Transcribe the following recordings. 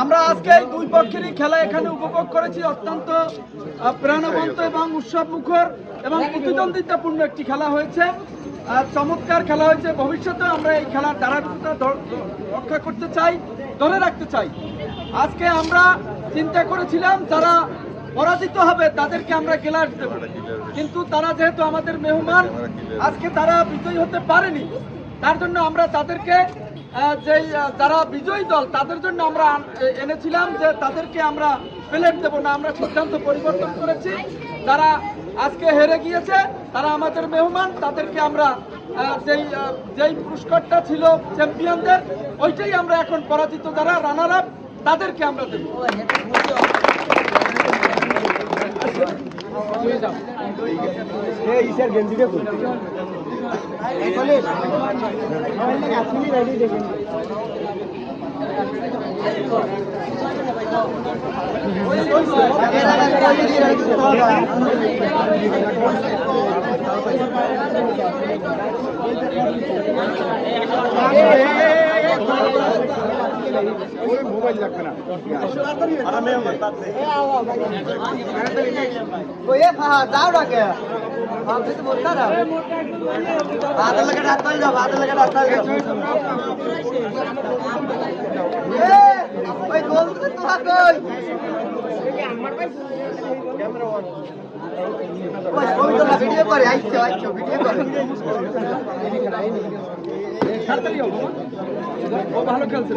আমরা আজকে এই দুই পক্ষেরই খেলা এখানে উপভোগ করেছি। অত্যন্ত প্রাণবন্ত এবং উৎসব মুখর এবং প্রতিদ্বন্দ্বিতাপূর্ণ একটি খেলা হয়েছে। চমৎকার খেলা হয়েছে। ভবিষ্যতে আমরা এই খেলার ধারাবাহিকতা রক্ষা করতে চাই, ধরে রাখতে চাই। আজকে আমরা চিন্তা করেছিলাম যারা পরাজিত হবে তাদেরকে আমরা গ্লাস দেব, কিন্তু তারা যেহেতু আমাদের মেহমান, আজকে তারা বিজয়ী হতে পারেনি। তার জন্য আমরা তাদেরকে যারা বিজয়ী দল তাদের জন্য আমরা এনেছিলাম যে তাদেরকে আমরা প্লেট দেব না। আমরা সিদ্ধান্ত পরিবর্তন করেছি। যারা আজকে হেরে গিয়েছে তারা আমাদের মেহমান, তাদেরকে আমরা যেই পুরস্কারটা ছিল চ্যাম্পিয়নদের, ওইটাই আমরা এখন পরাজিত যারা রানার আপ তাদেরকে আমরা দেব। মোবাইল লাগবে না যাও ডাকে বাদল লাগে রাস্তায় যাও, বাদল লাগে রাস্তায় যাও। ওই গোল তো তোমার কই ভিডিও করে আইছো আইছো ভিডিও করে ও ভালো খেলছে।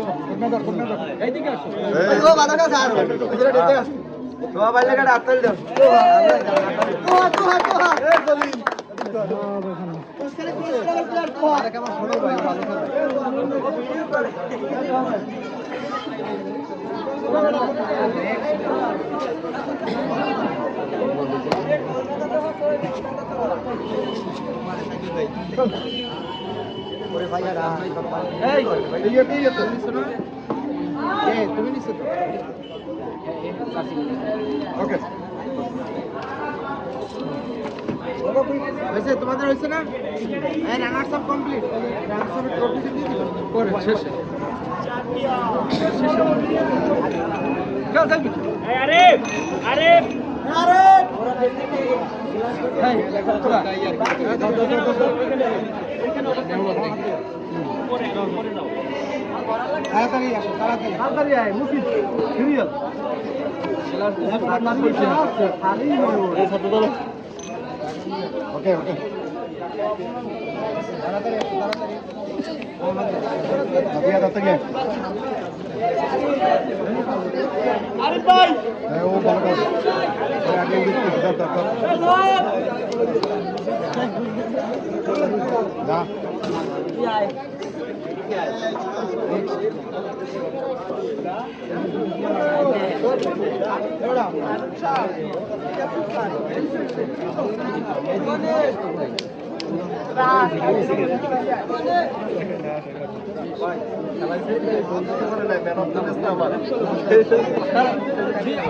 এইদিকে আসো। ও বাদল কাছে আসো ভিতরে দিতে আসো। তোয়া ভাই লাগে রাস্তায় যাও। তোয়া তোয়া তোয়া এ জলি কেমন শোনো ভাই ভালো তুমি নিচ্ছ তো ওকে হয়েছে তোমাদের হয়েছে না? রানার সব কমপ্লিট, রানার সব ট্রফি দিয়ে দিল পরে শেষে। আরে আরে আরে তাড়াতাড়ি আসো, তাড়াতাড়ি তাড়াতাড়ি আয় মুফিদ সিরিয়াল ওকে ওকে তাড়াতাড়ি আসো, তাড়াতাড়ি তাড়াতাড়ি আরে ভাই ও ভালো কাজ আগে না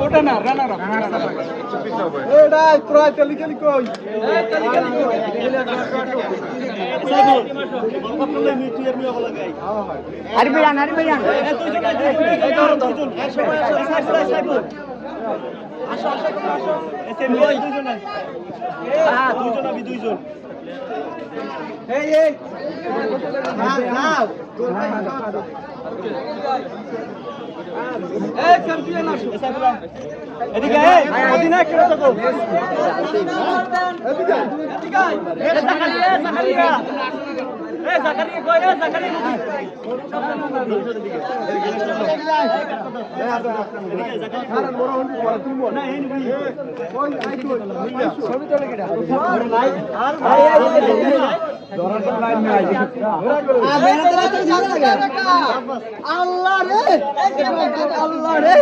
ওটা না রানার আপ এটাই তোরা তেলিকালি কই আরে ভাইয়ান দুইজন এই এই নাও এই চ্যাম্পিয়ন আসো এদিকে এই অধিনায়ক কে থাকো এদিকে এদিকে এই জাকারিয়া এই জাকারিয়া কই রে জাকারিয়া আর বড় হন্ডি বড় তুমি বল না এই কই আই তুই ছবি তোলে কিডা আর ধরার লাইন নাই আ মেহনত করে যাও আল্লাহ রে আল্লাহ রে